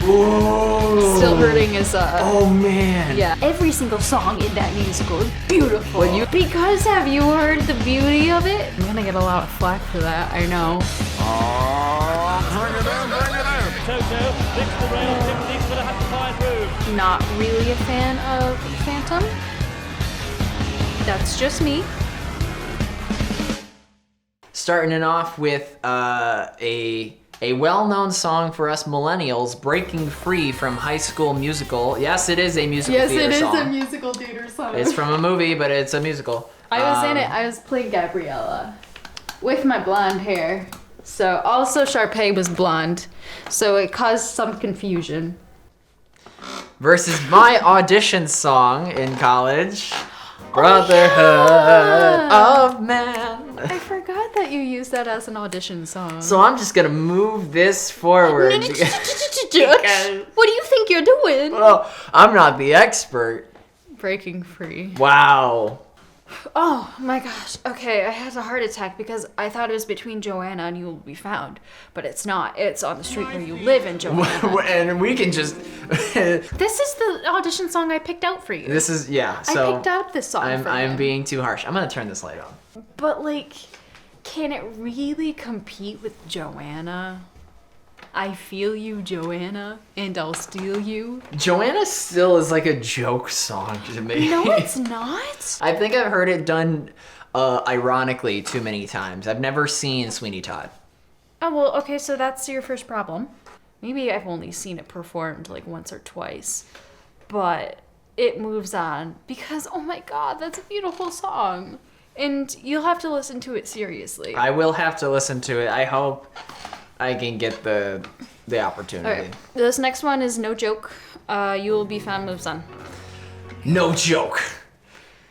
Whoa. Still Hurting is Oh man. yeah. Every single song in that musical is beautiful. Because have you heard the beauty of it? I'm gonna get a lot of flack for that, I know. Bring it in. Toto flicks the rail, Gypsy's gonna have to fire through. Not really a fan of Phantom. That's just me. Starting it off with a well-known song for us millennials, Breaking Free from High School Musical. Yes, it is a musical theater song. Yes, it is a musical theater song. It's from a movie, but it's a musical. I was in it. I was playing Gabriella with my blonde hair. So also Sharpay was blonde, so it caused some confusion. Versus my audition song in college, Brotherhood of Man. I forgot that you used that as an audition song. So I'm just gonna move this forward. What do you think you're doing? Well, I'm not the expert. Breaking Free. Wow. Oh my gosh. Okay, I had a heart attack because I thought it was between Johanna and You Will Be Found, but it's not. It's On the Street Where You Live in Johanna. And we can just... This is the audition song I picked out for you. This is, yeah, so... I picked out this song for I'm him. being too harsh. I'm gonna turn this light on. But, like, can it really compete with Johanna? I feel you, Johanna, and I'll steal you. Johanna still is like a joke song to me. No, it's not. I think I've heard it done ironically too many times. I've never seen Sweeney Todd. Oh, well, okay, so that's your first problem. Maybe I've only seen it performed like once or twice. But it moves on because, oh my god, that's a beautiful song. And you'll have to listen to it seriously. I will have to listen to it. I hope I can get the opportunity. Okay. This next one is no joke. You Will Be Found moves on. No joke.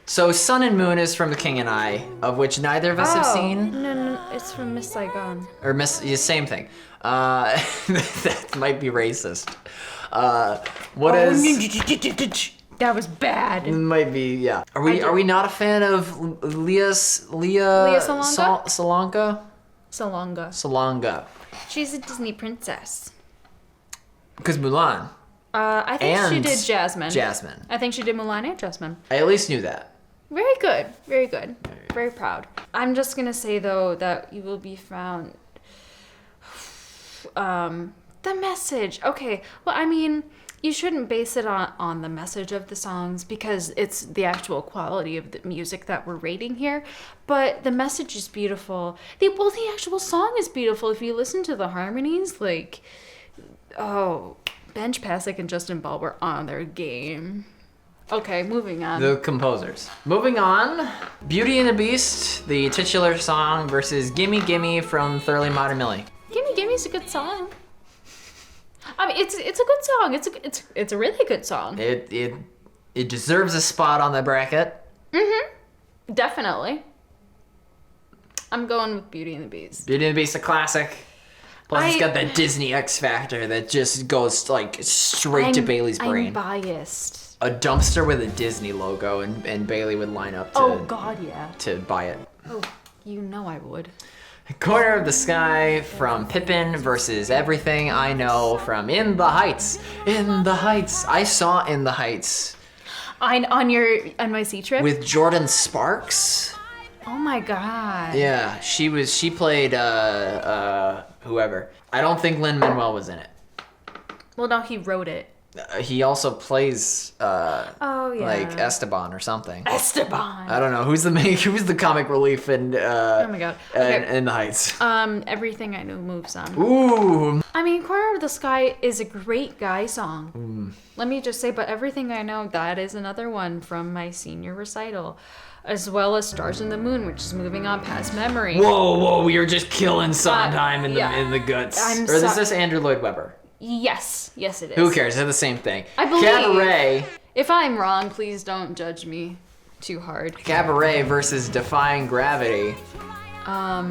So Sun and Moon is from The King and I, of which neither of us have seen. No, it's from Miss Saigon. Or same thing. That might be racist. That was bad. Might be, yeah. Are we not a fan of Leah Salonga? Salonga. She's a Disney princess. Because Mulan. I think she did Jasmine. Jasmine. I think she did Mulan and Jasmine. I at least knew that. Very good. Very good. Very proud. I'm just going to say, though, that You Will Be Found... the message. Okay. Well, I mean, you shouldn't base it on the message of the songs because it's the actual quality of the music that we're rating here. But the message is beautiful. The actual song is beautiful. If you listen to the harmonies, like, oh, Benj Pasek and Justin Ball were on their game. Okay, moving on. The composers. Moving on, Beauty and the Beast, the titular song, versus Gimme Gimme from Thoroughly Modern Millie. Gimme Gimme's a good song. I mean, it's a good song. It's a really good song. It deserves a spot on the bracket. Mm-hmm. Definitely. I'm going with Beauty and the Beast. Beauty and the Beast, a classic. Plus, it's got that Disney X factor that just goes like straight to Bailey's brain. I'm biased. A dumpster with a Disney logo, and Bailey would line up to, oh god, yeah, to buy it. Oh, you know I would. Corner of the Sky from Pippin versus Everything I Know from In the Heights. In the Heights. I saw In the Heights. On my sea trip? With Jordan Sparks. Oh my god. Yeah, she played whoever. I don't think Lin-Manuel was in it. Well, no, he wrote it. He also plays like Esteban or something. Esteban. I don't know who's the comic relief in oh my god. Okay. In the Heights. Everything I Know moves on. Ooh. I mean, Corner of the Sky is a great guy song. Let me just say, but Everything I Know, that is another one from my senior recital. As well as Stars in the Moon, which is moving on past memory. Whoa, you're just killing Sondheim in the guts. Is this Andrew Lloyd Webber? Yes, it is. Who cares? They're the same thing. I believe. Cabaret. If I'm wrong, please don't judge me too hard. Cabaret versus Defying Gravity. I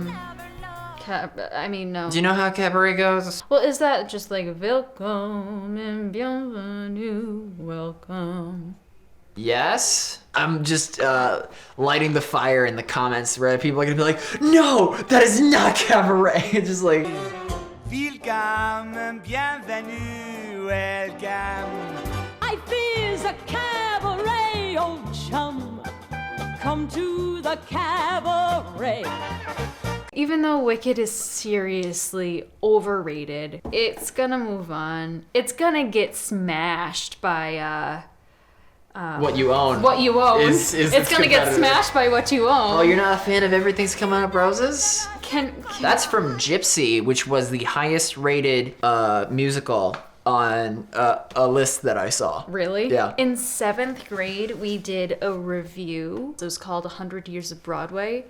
mean, no. Do you know how Cabaret goes? Well, is that just like welcome and bienvenue, welcome? Yes. I'm just lighting the fire in the comments where people are gonna be like, no, that is not Cabaret. Just like. Welcome and bienvenue, welcome. Life is a cabaret, old chum. Come to the cabaret. Even though Wicked is seriously overrated, it's gonna move on. It's gonna get smashed by What You Own. What You Own. Is It's gonna get smashed by What You Own. Oh, you're not a fan of Everything's Coming Up Roses? That's from Gypsy, which was the highest rated musical on a list that I saw. Really? Yeah. In 7th grade, we did a review. It was called 100 Years of Broadway.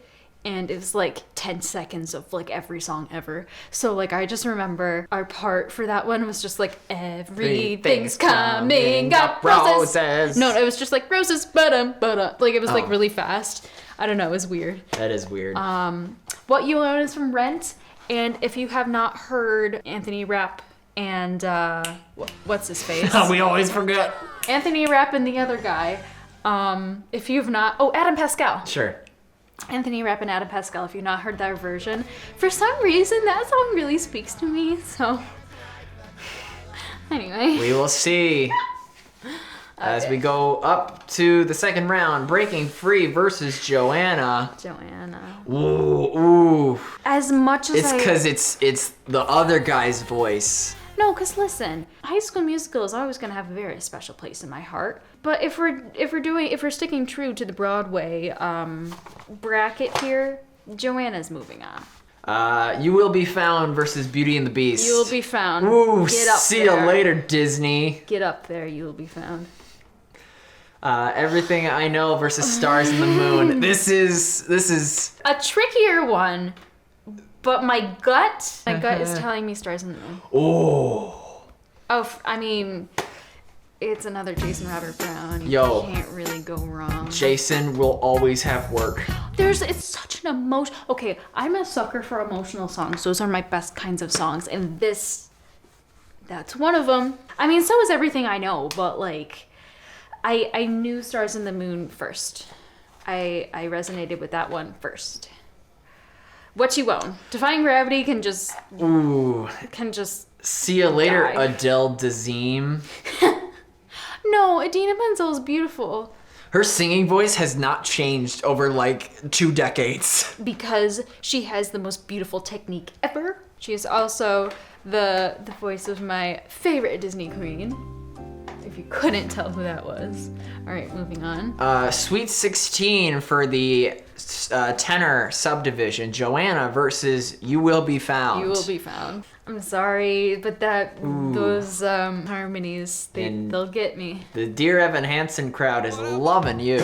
And it was like 10 seconds of like every song ever. So like I just remember our part for that one was just like everything's coming up roses. No, it was just like roses, ba-dum. Like it was like really fast. I don't know, it was weird. That is weird. What You Own is from Rent. And if you have not heard Anthony Rapp and what's his face? We always forget. Anthony Rapp and the other guy. If you've not, Adam Pascal. Sure. Anthony Rapp and Adam Pascal, if you've not heard that version, for some reason that song really speaks to me, so anyway. We will see as we go up to the second round. Breaking Free versus Johanna. Ooh. As much as it's because it's the other guy's voice. No, because listen, High School Musical is always going to have a very special place in my heart. But if we're sticking true to the Broadway bracket here, Joanna's moving on. You Will Be Found versus Beauty and the Beast. You Will Be Found. Ooh, Get up see there. you later, Disney. Get up there, You Will Be Found. Everything I Know versus Stars in the Moon. This is a trickier one. But my gut is telling me Stars in the Moon. Oh, I mean, it's another Jason Robert Brown. Yo. You can't really go wrong. Jason will always have work. It's such an emotion. Okay, I'm a sucker for emotional songs. Those are my best kinds of songs, and that's one of them. I mean, so is Everything I Know, but like, I knew Stars in the Moon first. I resonated with that one first. What You Own. Defying Gravity can just See you later, die. Adele Dazeem. No, Idina Menzel's beautiful. Her singing voice has not changed over like 2 decades. Because she has the most beautiful technique ever. She is also the voice of my favorite Disney queen. If you couldn't tell who that was. All right, moving on. Sweet 16 for the tenor subdivision. Johanna versus You Will Be Found. You Will Be Found. I'm sorry, but those harmonies, they'll get me. The Dear Evan Hansen crowd is loving you.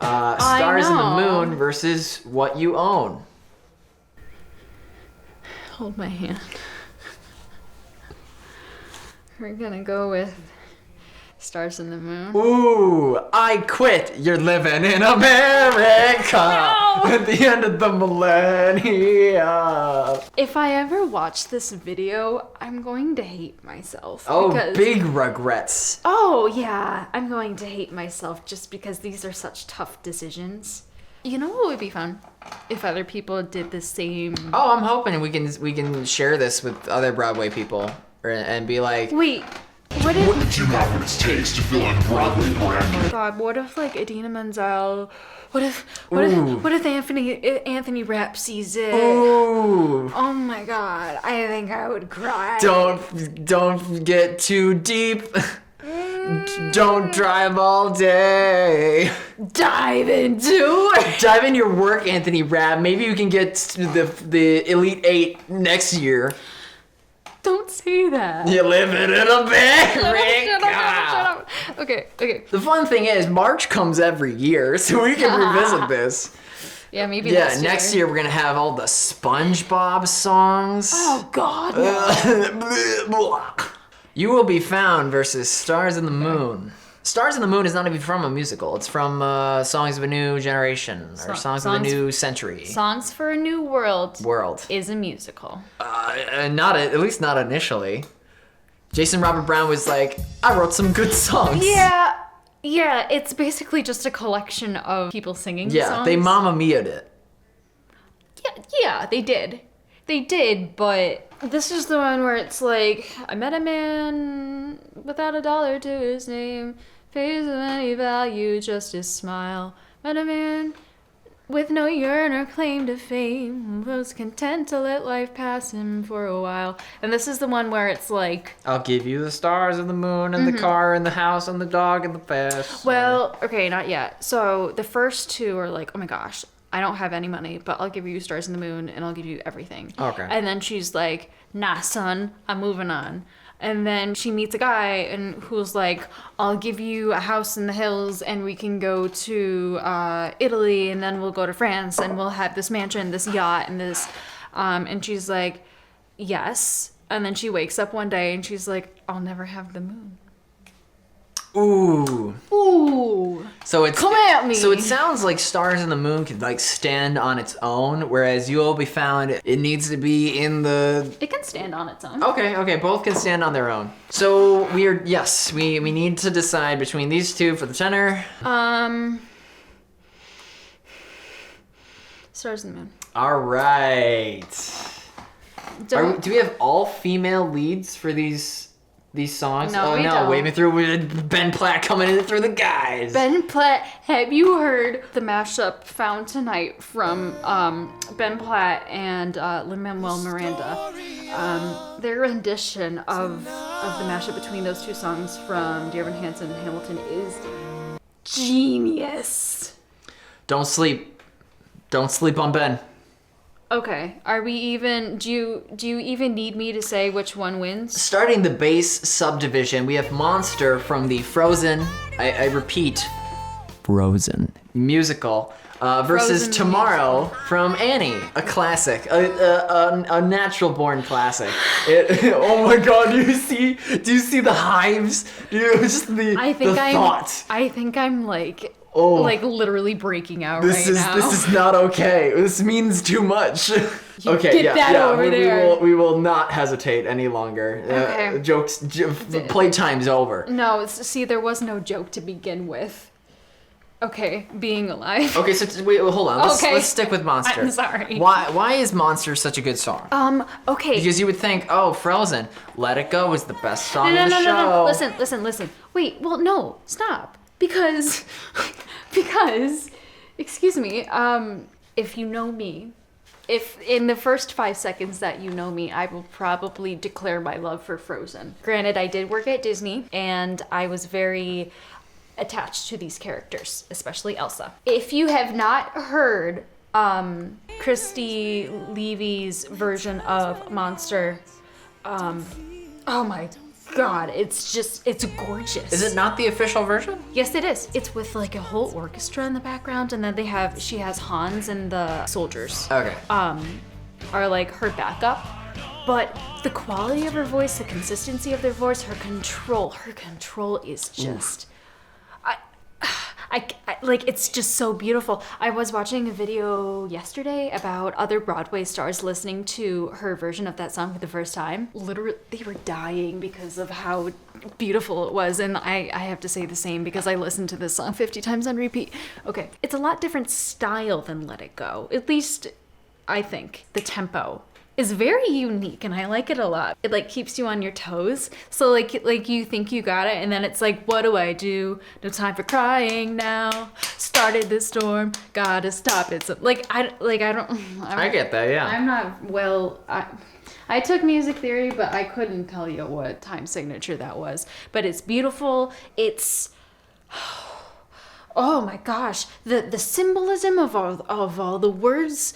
Stars in the Moon versus What You Own. Hold my hand. We're gonna go with Stars in the Moon. Ooh, I Quit. You're living in America at the end of the millennia. If I ever watch this video, I'm going to hate myself. Oh, because, big regrets. Oh, yeah. I'm going to hate myself just because these are such tough decisions. You know what would be fun? If other people did the same. Oh, I'm hoping we can share this with other Broadway people and be like, wait. What if? What did you have what it takes to fill in Broadway brand? Oh my God! What if like Idina menzel? What if Anthony Rapp sees it? ooh. Oh my God! I think I would cry. Don't get too deep. Don't drive all day. Dive into your work, Anthony Rapp. Maybe you can get to the Elite 8 next year. Don't say that. You live in America. Shut up. Okay. The fun thing is, March comes every year, so we can revisit this. Yeah, maybe next year we're gonna have all the SpongeBob songs. Oh God. No. You Will Be Found versus Stars in the Moon. Stars in the Moon is not even from a musical. It's from Songs of a New Generation or Songs of a New Century. Songs for a New World. World is a musical. At least not initially. Jason Robert Brown was like, I wrote some good songs. Yeah, it's basically just a collection of people singing songs. Yeah, they Mamma Mia'd it. Yeah, they did. They did, but This is the one where it's like, I met a man without a dollar to his name, pays of any value, just his smile. Met a man with no yearn or claim to fame, was content to let life pass him for a while. And this is the one where it's like, I'll give you the stars and the moon and the car and the house and the dog and the fish. well, okay, not yet. So the first two are like, oh my gosh, I don't have any money, but I'll give you stars and the moon and I'll give you everything. Okay. And then she's like, nah, son, I'm moving on. And then she meets a guy and who's like, I'll give you a house in the hills and we can go to Italy and then we'll go to France and we'll have this mansion, this yacht, and this. And she's like, yes. And then she wakes up one day and she's like, I'll never have the moon. Ooh. Ooh. So it's Come at me. So it sounds like Stars and the Moon could like stand on its own, whereas You'll Be Found, it needs to be in the. It can stand on its own. Okay, both can stand on their own. So we need to decide between these two for the tenor. Stars and the Moon. All right. Do we have all female leads for these songs? No, we no, don't. waving through with Ben Platt coming in through the guys. Ben Platt, have you heard the mashup found tonight from Ben Platt and Lin-Manuel Miranda? Their rendition of the mashup between those two songs from Dear Evan Hansen and Hamilton is genius. Don't sleep on Ben. Okay, are we even? Do you even need me to say which one wins? Starting the bass subdivision, we have Monster from the Frozen, I repeat, Frozen musical, versus Frozen Tomorrow from Annie, a classic, a natural born classic. Oh my God, do you see the hives? Just the thought. I think I'm like literally breaking out right now. This is not okay. This means too much. Okay, get that over there. We will not hesitate any longer. Okay. Playtime's over. No, see, there was no joke to begin with. Okay, being alive. Okay, so wait, hold on. Let's stick with Monster. I'm sorry. Why is Monster such a good song? Okay. Because you would think, oh, Frozen, Let It Go is the best song in the show. No. Listen. Wait, well, no, stop. Because, excuse me, if you know me, if in the first 5 seconds that you know me, I will probably declare my love for Frozen. Granted, I did work at Disney, and I was very attached to these characters, especially Elsa. If you have not heard Christy Levy's version of Monster, oh my God, it's gorgeous. Is it not the official version? Yes, it is. It's with like a whole orchestra in the background, and then she has Hans and the soldiers. Okay. Are like her backup. But the quality of her voice, the consistency of their voice, her control is just, I like, it's just so beautiful. I was watching a video yesterday about other Broadway stars listening to her version of that song for the first time. Literally, they were dying because of how beautiful it was. And I have to say the same because I listened to this song 50 times on repeat. Okay, it's a lot different style than Let It Go. At least, I think, the tempo is very unique and I like it a lot. It like keeps you on your toes. So like you think you got it and then it's like, what do I do? No time for crying now. Started the storm, gotta stop it. So I get that, yeah. I'm not I took music theory, but I couldn't tell you what time signature that was. But it's beautiful. It's oh my gosh, the symbolism of all the words,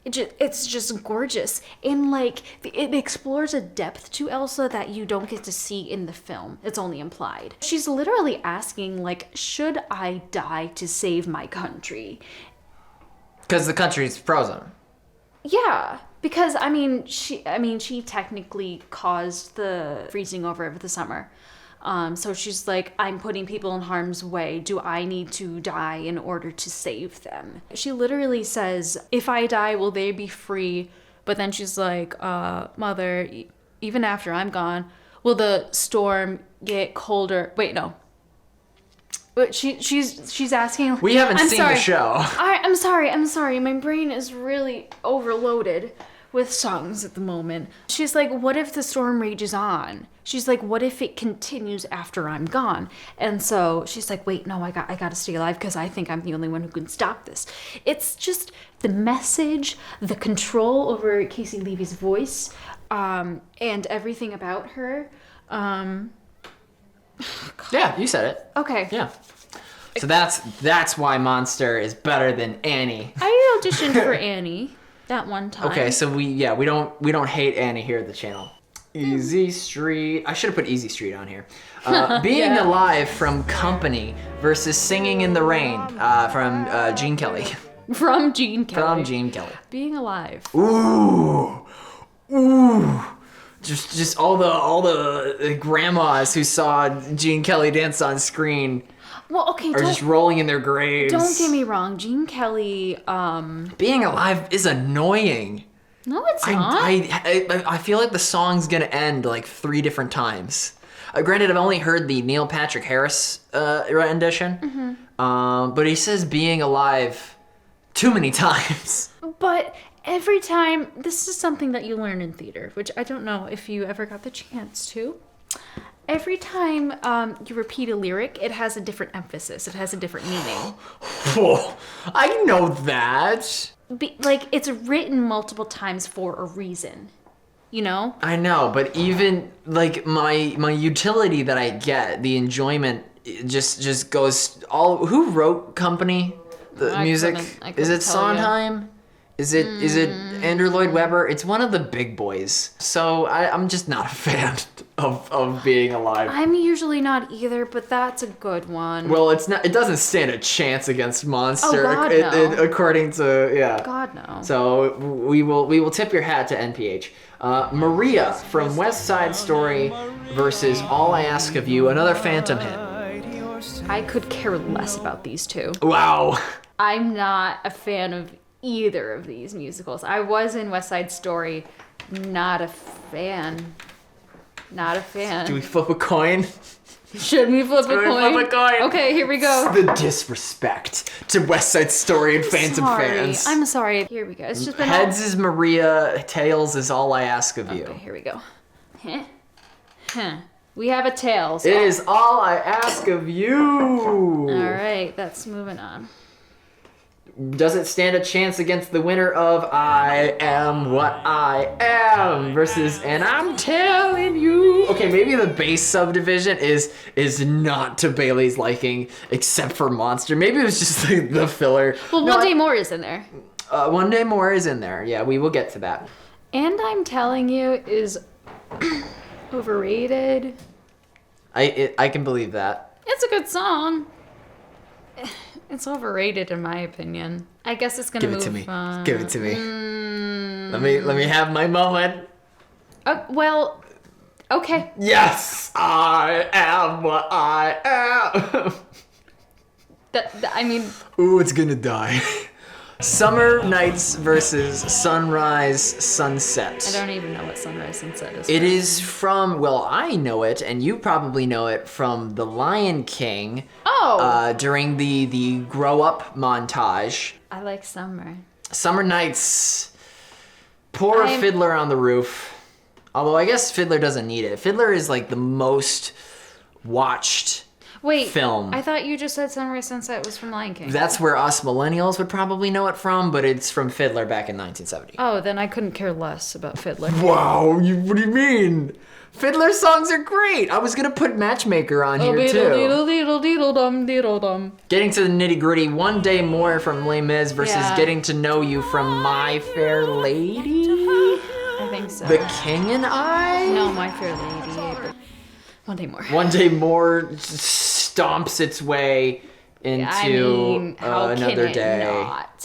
it's just gorgeous, and like it explores a depth to Elsa that you don't get to see in the film. It's only implied. She's literally asking like, should I die to save my country? Because the country's frozen. Yeah, because she technically caused the freezing over the summer. So she's like, I'm putting people in harm's way. Do I need to die in order to save them? She literally says, if I die, will they be free? But then she's like, Mother, even after I'm gone, will the storm get colder? Wait, no. But she's asking. We haven't seen the show. I'm sorry. My brain is really overloaded. with songs at the moment. She's like, what if the storm rages on? She's like, what if it continues after I'm gone? And so she's like, wait, no, I got to stay alive because I think I'm the only one who can stop this. It's just the message, the control over Casey Levy's voice, and everything about her. Yeah, you said it. Okay. Yeah. So that's why Monster is better than Annie. I auditioned for Annie that one time. Okay, so we don't hate Annie here at the channel. Easy Street. I should have put Easy Street on here. Being Alive from Company versus Singing in the Rain from Gene Kelly. From Gene Kelly. From Gene Kelly. Being Alive. Ooh. Just all the grandmas who saw Gene Kelly dance on screen Well, okay, are just rolling in their graves. Don't get me wrong, Gene Kelly. Being Alive is annoying. No, it's not. I feel like the song's gonna end like 3 different times. Granted, I've only heard the Neil Patrick Harris rendition, but he says "being alive" too many times. But every time, this is something that you learn in theater, which I don't know if you ever got the chance to. Every time you repeat a lyric, it has a different emphasis. It has a different meaning. Oh, I know that. Like, it's written multiple times for a reason, you know? I know, but even like my utility that I get, the enjoyment, just goes all. Who wrote Company? The music? I Is it couldn't tell you. Sondheim? Is it Andrew Lloyd Webber? It's one of the big boys. So I'm just not a fan of Being Alive. I'm usually not either, but that's a good one. Well, it's not. It doesn't stand a chance against Monster, Oh, God, no. according to God, no. So we will tip your hat to NPH. Maria from West Side Story versus All I Ask of You, another Phantom hit. I could care less about these two. Wow. I'm not a fan of either of these musicals. I was in West Side Story. Not a fan. Not a fan. Do we flip a coin? Should we flip a we coin? flip a coin? Okay, here we go. The disrespect to West Side Story and Phantom fans. I'm sorry. Here we go. It's just been Heads is Maria, tails is All I Ask of You. Okay, here we go. We have a tails. It is All I Ask of You. All right, that's moving on. Does it stand a chance against the winner of I Am What I Am versus And I'm Telling You? Okay, maybe the bass subdivision is not to Bailey's liking, except for Monster. Maybe it was just the filler. Well, No, One Day More is in there. One Day More is in there. Yeah, we will get to that. And I'm Telling You is overrated. I can believe that. It's a good song. It's overrated in my opinion. I guess it's gonna Give it move to me. on. Give it to me. Let me have my moment. Well, okay. Yes, I am what I am. I mean, Ooh, it's gonna die. Summer Nights versus Sunrise Sunset. I don't even know what Sunrise Sunset is. It is from, well, I know it, and you probably know it from The Lion King. Oh. During the grow up montage. I like summer. Summer Nights. Poor Fiddler on the Roof. Although I guess Fiddler doesn't need it. Fiddler is like the most watched film. I thought you just said Sunrise Sunset was from Lion King. That's where us millennials would probably know it from, but it's from Fiddler back in 1970. Oh, then I couldn't care less about Fiddler. Wow, what do you mean? Fiddler songs are great. I was gonna put Matchmaker on here too. Getting to the nitty gritty, One Day More from Les Mis versus Getting to Know You from My Fair Lady. I think so. The King and I. No, My Fair Lady. But One Day More. One Day More stomps its way into another day.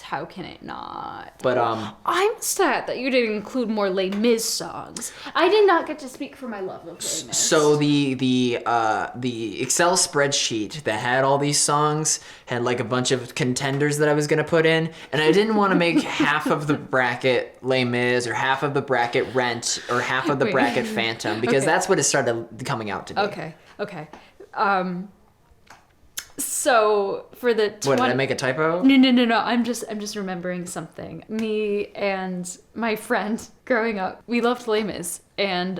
How can it not? But I'm sad that you didn't include more Les Mis songs. I did not get to speak for my love of Les Mis. So the Excel spreadsheet that had all these songs had like a bunch of contenders that I was gonna put in, and I didn't want to make half of the bracket Les Mis or half of the bracket Rent or half of the bracket Phantom because that's what it started coming out to be. Okay. So for the What, did I make a typo? No. I'm just remembering something. Me and my friend growing up, we loved Les Mis, and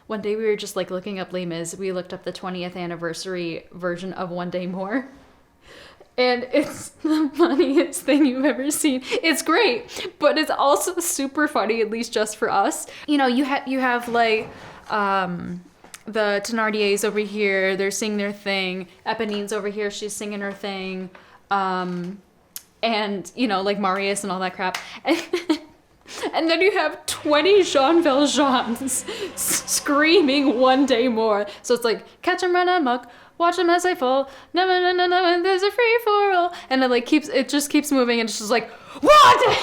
one day we were just like looking up Les Mis. We looked up the 20th anniversary version of One Day More. And it's the funniest thing you've ever seen. It's great, but it's also super funny, at least just for us. You know, you have like the Thénardiers over here, they're singing their thing. Eponine's over here, she's singing her thing. And, you know, like Marius and all that crap. And then you have 20 Jean Valjeans screaming One Day More. So it's like, catch 'em run amok, watch them as they fall. No, there's a free for all. And it just keeps moving, and it's just like, one day.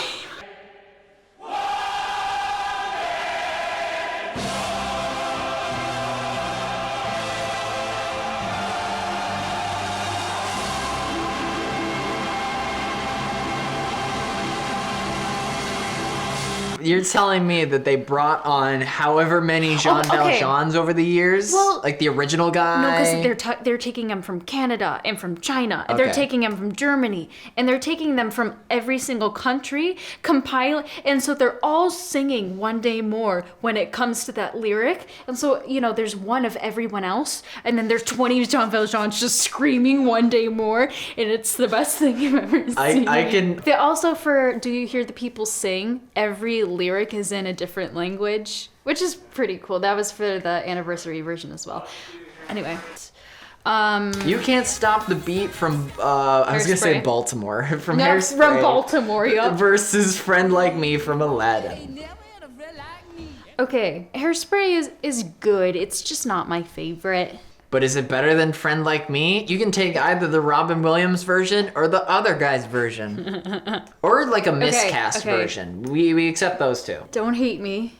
You're telling me that they brought on however many Jean Valjeans over the years? Well, like the original guy? No, because they're taking them from Canada and from China. Okay. They're taking them from Germany. And they're taking them from every single country, compiling. And so they're all singing One Day More when it comes to that lyric. And so, you know, there's one of everyone else. And then there's 20 Jean Valjeans just screaming One Day More. And it's the best thing you've ever seen. I can... They also, for Do You Hear the People Sing, every lyric is in a different language, which is pretty cool. That was for the anniversary version as well. Anyway, you can't stop the beat from I was gonna say Baltimore from Hairspray. From Baltimore, yeah. Versus Friend Like Me from Aladdin. Okay, Hairspray is good. It's just not my favorite. But is it better than Friend Like Me? You can take either the Robin Williams version or the other guy's version. Or like a miscast version. We accept those two. Don't hate me,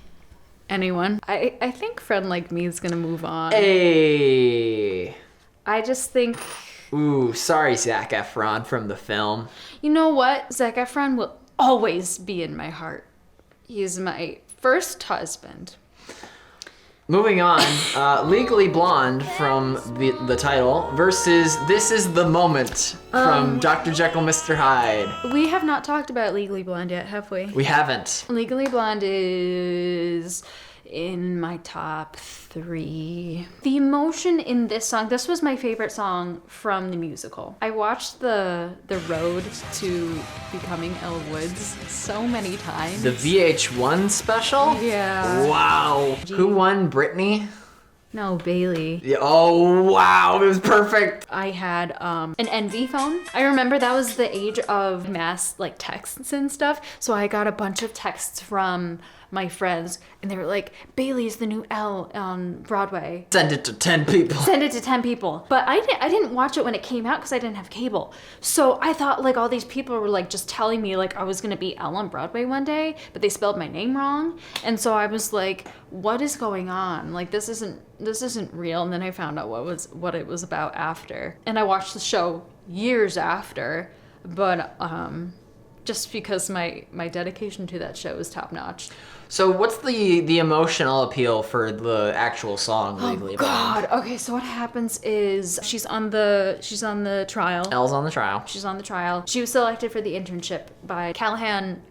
anyone. I think Friend Like Me is gonna move on. Hey. I just think... Ooh, sorry, Zac Efron from the film. You know what? Zac Efron will always be in my heart. He's my first husband. Moving on, Legally Blonde from the title versus This Is the Moment from Dr. Jekyll, Mr. Hyde. We have not talked about Legally Blonde yet, have we? We haven't. Legally Blonde is in my top 3. The emotion in this song, this was my favorite song from the musical. I watched the road to becoming Elle Woods so many times. The VH1 special? Yeah. Wow. Who won? Britney? No, Bailey. Yeah, oh, wow. It was perfect. I had an Envy phone. I remember that was the age of mass like texts and stuff. So I got a bunch of texts from my friends, and they were like, Bailey's the new Elle on Broadway. Send it to 10 people. Send it to 10 people. But I didn't watch it when it came out because I didn't have cable. So I thought like all these people were like just telling me like I was gonna be Elle on Broadway one day, but they spelled my name wrong. And so I was like, what is going on? Like this isn't real. And then I found out what it was about after. And I watched the show years after, but just because my dedication to that show is top notch. So what's the emotional appeal for the actual song Legally Blonde? God. Okay, so what happens is she's on the trial. Elle's on the trial. She's on the trial. She was selected for the internship by Callahan.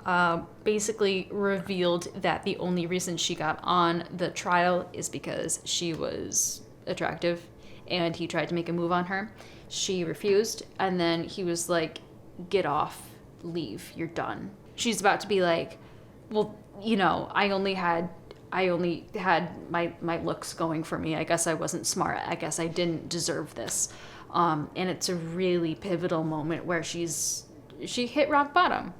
Basically revealed that the only reason she got on the trial is because she was attractive, and he tried to make a move on her. She refused, and then he was like, "Get off, leave, you're done." She's about to be like, well, you know, I only had my looks going for me. I guess I wasn't smart. I guess I didn't deserve this. And it's a really pivotal moment where she hit rock bottom.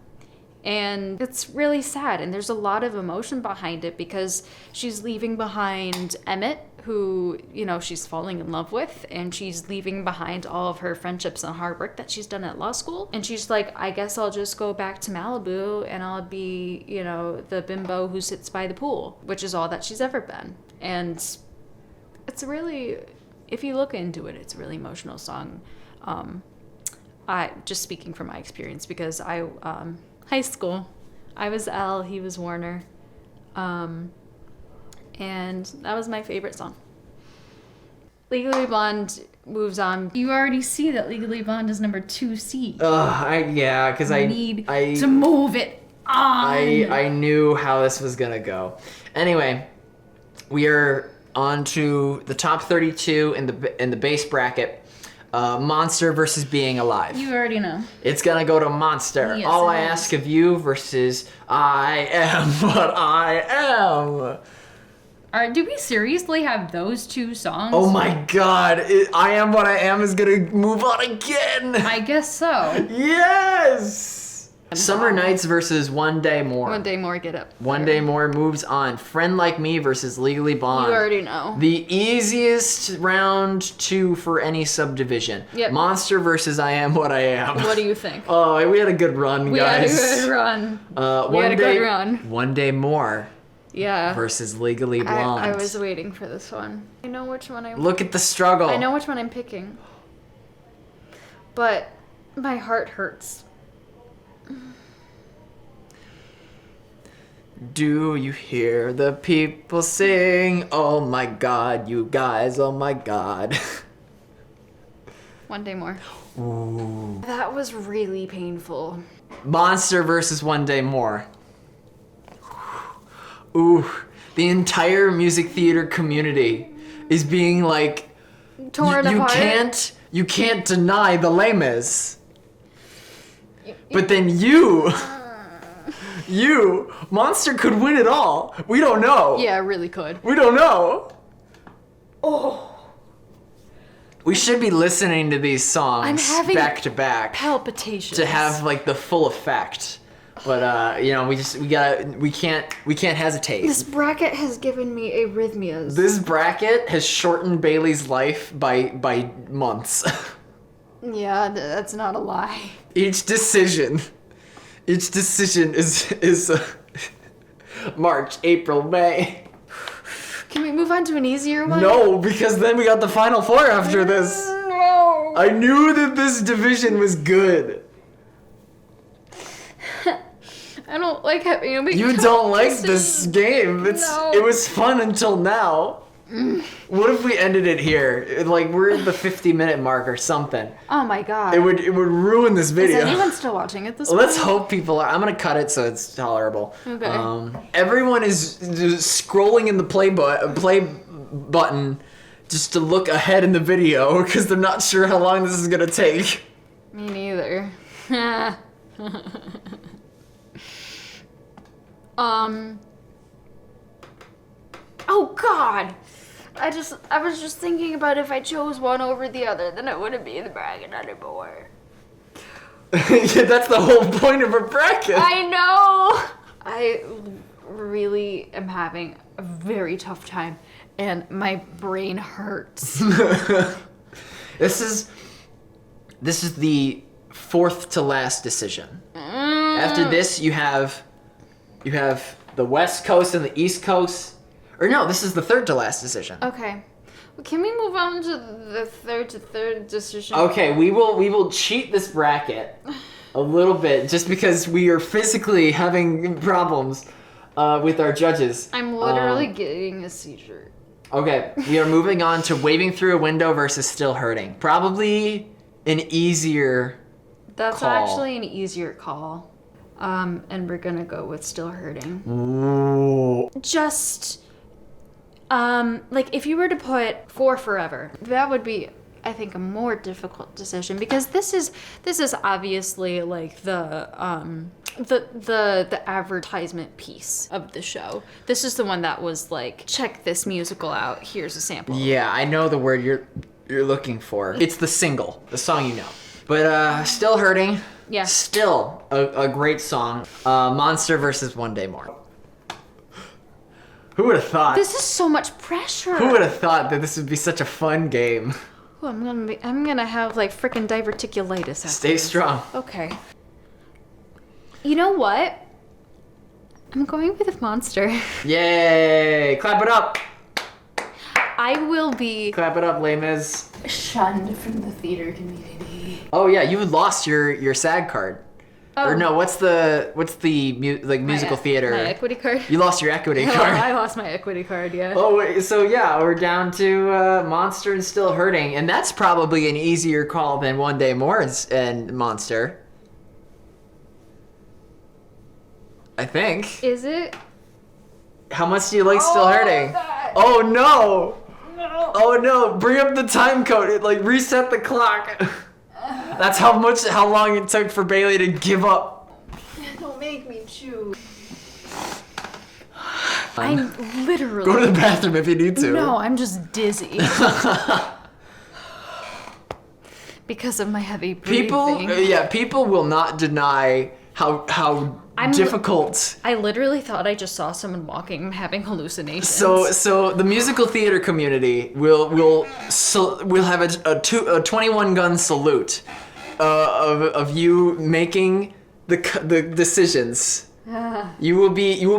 And it's really sad. And there's a lot of emotion behind it because she's leaving behind Emmett, who, you know, she's falling in love with, and she's leaving behind all of her friendships and hard work that she's done at law school. And she's like, I guess I'll just go back to Malibu and I'll be, you know, the bimbo who sits by the pool, which is all that she's ever been. And it's really, if you look into it, it's a really emotional song. I just speaking from my experience, because I, high school, I was Elle, he was Warner. And that was my favorite song. Legally Blonde moves on. You already see that Legally Blonde is number 2 seed. Because I need to move it on. I knew how this was gonna go. Anyway, we are on to the top 32 in the base bracket. Monster versus Being Alive. You already know. It's gonna go to Monster. Yes, All it I is. Ask of You versus I Am What I Am. Do we seriously have those 2 songs? Oh my god, I Am What I Am is gonna move on again. I guess so. Yes! Summer Nights versus One Day More. One Day More, get up. One Day More moves on. Friend Like Me versus Legally Blonde. You already know. The easiest round 2 for any subdivision. Yep. Monster versus I Am What I Am. What do you think? Oh, we had a good run, We guys. had a good run. We had a good run. One Day More Yeah. versus Legally Blonde. I was waiting for this one. I know which one I'm... Look at the struggle. I know which one I'm picking. But my heart hurts. Do you hear the people sing? Oh my god, you guys, oh my god. One Day More. Ooh. That was really painful. Monster versus One Day More. Ooh, the entire music theater community is being like, Torn apart. You can't deny the Les Mis. But then you, Monster could win it all. We don't know. Yeah, it really could. We don't know. Oh. We should be listening to these songs I'm having back to back palpitations to have like the full effect. But we can't hesitate. This bracket has given me arrhythmias. This bracket has shortened Bailey's life by months. Yeah, that's not a lie. Each decision is March, April, May. Can we move on to an easier one? No, because then we got the final 4 after this. No. I knew that this division was good. I don't like having a big You don't like this game. No. It was fun until now. What if we ended it here? Like we're at the 50-minute mark or something. Oh my god. It would ruin this video. Is anyone still watching at this point? Let's hope people are. I'm gonna cut it so it's tolerable. Okay. Everyone is scrolling in the play button just to look ahead in the video because they're not sure how long this is gonna take. Me neither. Oh god! I was just thinking about if I chose one over the other, then it wouldn't be in the bracket anymore. Yeah, that's the whole point of a bracket. I know! I really am having a very tough time, and my brain hurts. This is the 4th to last decision. After this, you have the West Coast and the East Coast. Or no, this is the 3rd to last decision. Okay. Well, can we move on to the third decision? Okay, we will cheat this bracket a little bit just because we are physically having problems with our judges. I'm literally getting a seizure. Okay, we are moving on to Waving Through a Window versus Still Hurting. Probably an easier That's call. actually an easier call. And we're gonna go with Still Hurting. Ooh. Just, like if you were to put For Forever, that would be, I think, a more difficult decision because this is obviously like the advertisement piece of the show. This is the one that was like, check this musical out. Here's a sample. Yeah, I know the word you're looking for. It's the single, the song you know. But Still Hurting. Yeah. Still a great song. Monster versus One Day More. Who would have thought? This is so much pressure. Who would have thought that this would be such a fun game? Ooh, I'm gonna have like freaking diverticulitis after Stay this. strong. Okay. You know what? I'm going with Monster. Yay! Clap it up. I will be Clap it up, Les Mis. shunned from the theater community. Oh yeah, you lost your SAG card. Or no, what's the musical theater? My equity card. You lost your equity Oh, card. I lost my equity card, yeah. Oh, wait, so yeah, we're down to Monster and Still Hurting, and that's probably an easier call than One Day More and Monster. I think. Is it? How much do you like Still Hurting? God. Oh no! No. Oh no! Bring up the time code. Reset the clock. That's how long it took for Bailea to give up. Don't make me choose. I'm literally. Go to the bathroom if you need to. No, I'm just dizzy. Because of my heavy breathing. People will not deny how difficult. I literally thought I just saw someone walking having hallucinations. So the musical theater community will have a 21 gun salute of you making the decisions. You will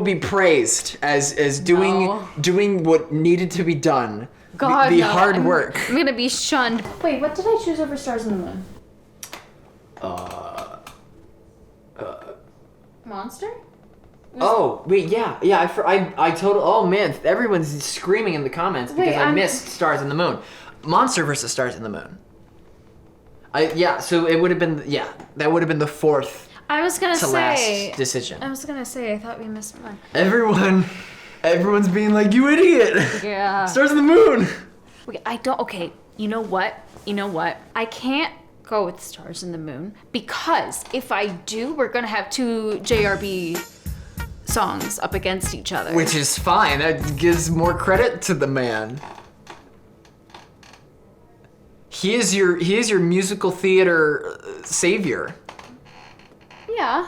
be praised as doing what needed to be done. God, the no, hard work. I'm gonna be shunned. Wait, what did I choose over Stars in the Moon? Monster? Oh wait, yeah. I totally. Oh man, everyone's screaming in the comments because I missed Stars in the Moon. Monster versus Stars in the Moon. So it would have been that would have been the fourth. I was gonna say last decision. I was gonna say I thought we missed one. Everyone's being like, you idiot. Yeah. Stars in the Moon. Wait, I don't. Okay, you know what? I can't go with Stars in the Moon because if I do, we're gonna have two JRB songs up against each other. Which is fine. That gives more credit to the man. He is your musical theater savior. Yeah.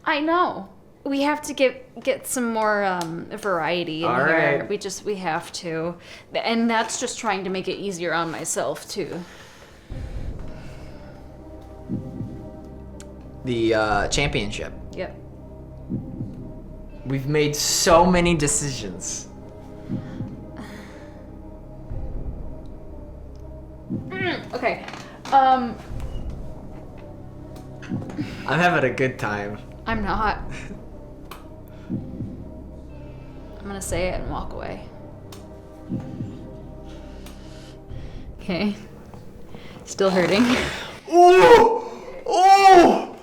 I know. We have to get some more variety in All here. right. We have to. And that's just trying to make it easier on myself too. The championship. Yep. We've made so many decisions. Okay. I'm having a good time. I'm not. I'm gonna say it and walk away. Okay. Still hurting. Oh! Oh!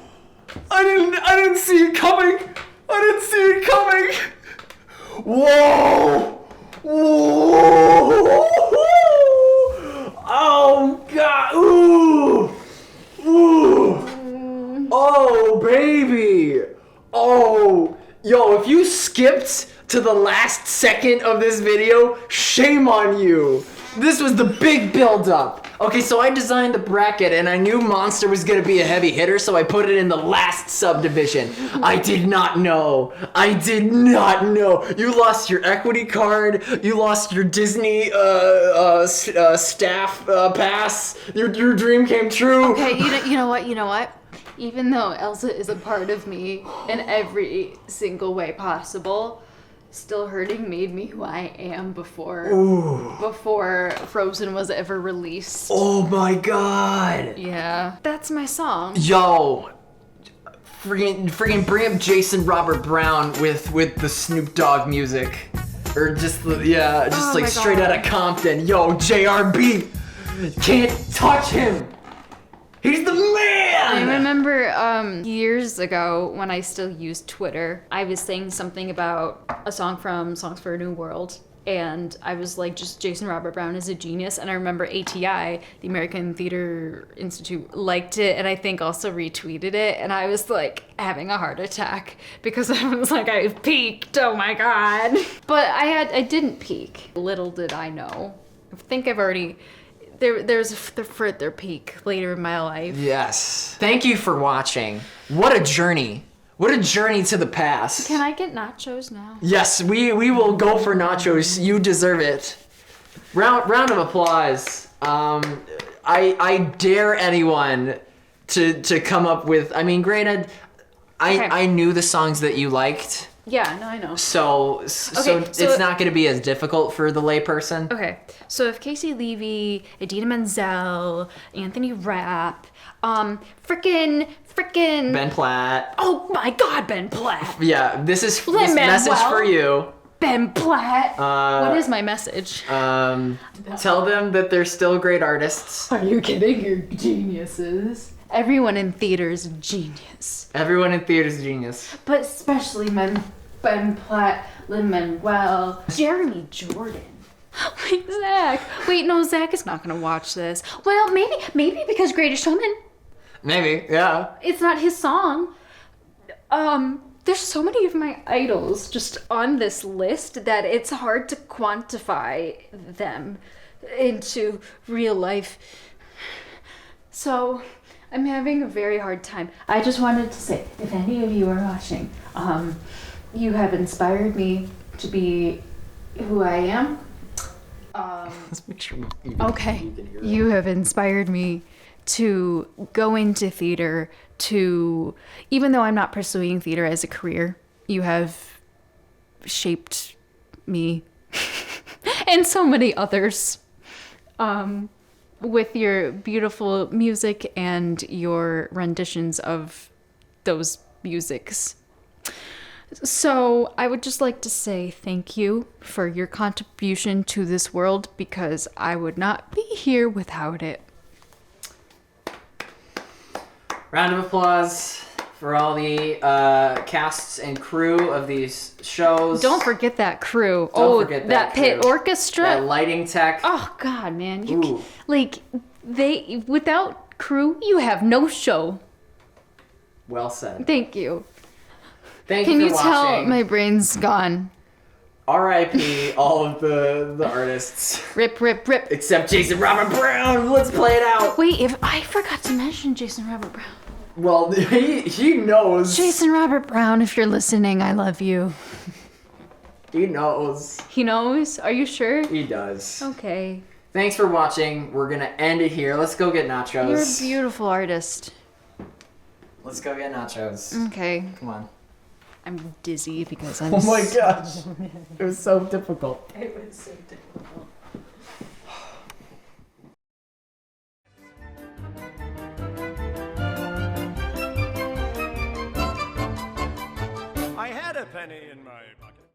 I didn't see it coming. Whoa! Whoa! Oh God! Ooh! Ooh! Oh baby! Oh! Yo, if you skipped to the last second of this video, shame on you. This was the big build-up. Okay, so I designed the bracket and I knew Monster was gonna be a heavy hitter, so I put it in the last subdivision. I did not know. You lost your equity card. You lost your Disney staff pass. Your dream came true. Okay, you know what? Even though Elsa is a part of me in every single way possible, Still Hurting made me who I am before Frozen was ever released. Oh my God. Yeah. That's my song. Yo. Friggin' bring up Jason Robert Brown with the Snoop Dogg music. Or just straight out of Compton. Yo, JRB. Can't touch him. He's the man! I remember years ago when I still used Twitter, I was saying something about a song from Songs for a New World, and I was like, just Jason Robert Brown is a genius, and I remember ATI, the American Theater Institute, liked it, and I think also retweeted it, and I was like having a heart attack, because I was like, I've peaked, oh my God. But I didn't peak. Little did I know. I think I've already... There's the further peak later in my life. Yes. Thank you for watching. What a journey. What a journey to the past. Can I get nachos now? Yes, we will go for nachos. You deserve it. Round of applause. I dare anyone to come up with. I mean, granted, I knew the songs that you liked. Yeah, no, I know. So it's not going to be as difficult for the layperson. Okay, so if Casey Levy, Idina Menzel, Anthony Rapp, frickin' Ben Platt. oh my God, Ben Platt. Yeah, this is this Lin-Manuel. message for you. Ben Platt. What is my message? Tell them that they're still great artists. Are you kidding? You're geniuses. Everyone in theater is a genius. Everyone in theater is a genius. But especially Ben Platt, Lin-Manuel, Jeremy Jordan. Wait, Zach. Wait, no, Zach is not gonna watch this. Well, maybe because Greatest Showman. Maybe, yeah. It's not his song. There's so many of my idols just on this list that it's hard to quantify them into real life. So I'm having a very hard time. I just wanted to say, if any of you are watching, you have inspired me to be who I am. Let's make sure Okay. You have inspired me to go into theater, to, even though I'm not pursuing theater as a career, you have shaped me and so many others with your beautiful music and your renditions of those musics. So I would just like to say thank you for your contribution to this world, because I would not be here without it. Round of applause for all the casts and crew of these shows. Don't forget that crew. Don't forget that pit crew. orchestra. That lighting tech. Oh God, man! Ooh. They without crew, you have no show. Well said. Thank you. Thank Can you you for tell watching. my brain's gone? R.I.P. all of the artists. Rip, rip, rip. Except Jason Robert Brown. Let's play it out. Wait, if I forgot to mention Jason Robert Brown. Well, he knows. Jason Robert Brown, if you're listening, I love you. He knows. He knows? Are you sure? He does. Okay. Thanks for watching. We're gonna end it here. Let's go get nachos. You're a beautiful artist. Let's go get nachos. Okay. Come on. I'm dizzy because I'm... Oh my gosh. It was so difficult. It was so difficult. I had a penny in my pocket.